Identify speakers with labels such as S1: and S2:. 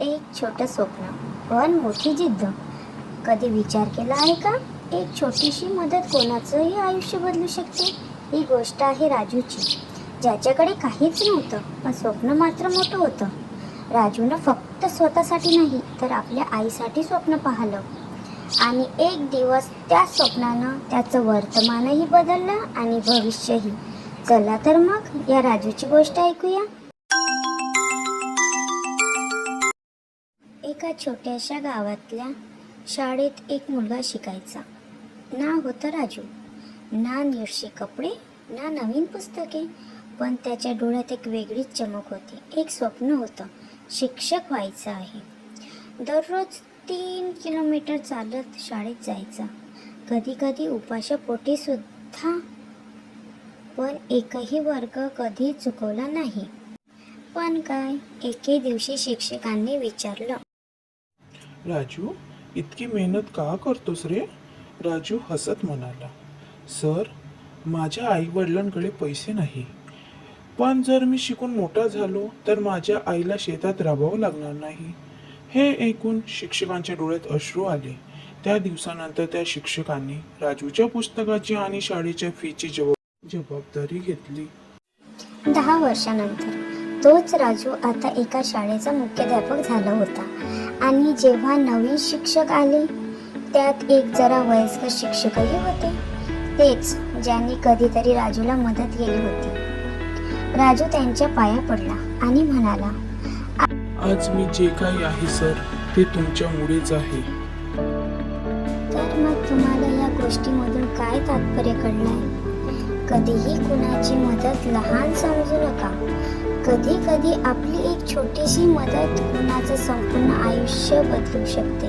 S1: एक छोटं स्वप्न पण मोठी जिद्द. कधी विचार केला आहे का? एक छोटीशी मदत कोणाचंही आयुष्य बदलू शकते. ही गोष्ट आहे राजूची, ज्याच्याकडे काहीच नव्हतं पण स्वप्न मात्र मोठं होतं. राजूनं फक्त स्वतःसाठी नाही तर आपल्या आईसाठी स्वप्न पाहिलं आणि एक दिवस त्या स्वप्नानं त्याचं वर्तमानही बदललं आणि भविष्यही. चला तर मग या राजूची गोष्ट ऐकूया. एका छोट्याशा गावातल्या शाळेत एक मुलगा शिकायचा. नाव होतं राजू. ना नीटशी कपडे ना नवीन पुस्तके, पण त्याच्या डोळ्यात एक वेगळीच चमक होती. एक स्वप्न होतं, शिक्षक व्हायचं आहे. दररोज 3 किलोमीटर चालत शाळेत जायचा, कधी कधी उपाशापोटी सुद्धा. पण एकही वर्ग कधी चुकवला नाही. पण काय, एके दिवशी शिक्षकांनी विचारलं,
S2: राजू, इतकी मेहनत का करतोस रे? राजू हसत म्हणाला, सर, माझ्या आईवडिलांकडे पैसे नाही, पण जर मी शिकून मोठा झालो तर माझ्या आईला शेतात राबावं लागणार नाही. हे ऐकून शिक्षकांच्या डोळ्यात अश्रू आले. त्या दिवसानंतर त्या शिक्षकांनी राजूच्या पुस्तकाची आणि शाळेच्या फीची जबाबदारी घेतली.
S1: 10 वर्षानंतर तोच राजू आता एका शाळेचा मुख्याध्यापक झाला होता. आणि जेव्हा नवीन शिक्षक आले त्यात एक जरा वयस्कर शिक्षकही होते, तेच ज्यांनी कधीतरी राजूला मदत केली होती. राजू त्यांच्या पाया पडला आणि म्हणाला,
S2: आज मी जे काही आहे सर, ते तुमच्यामुळेच आहे.
S1: तर मग तुम्हाला या गोष्टीमधून काय तात्पर्य कळलंय? कधीही कुणाची मदत लहान समजू नका. कधी कधी आपली एक छोटीशी मदत कुणाचं संपूर्ण आयुष्य बदलू शकते.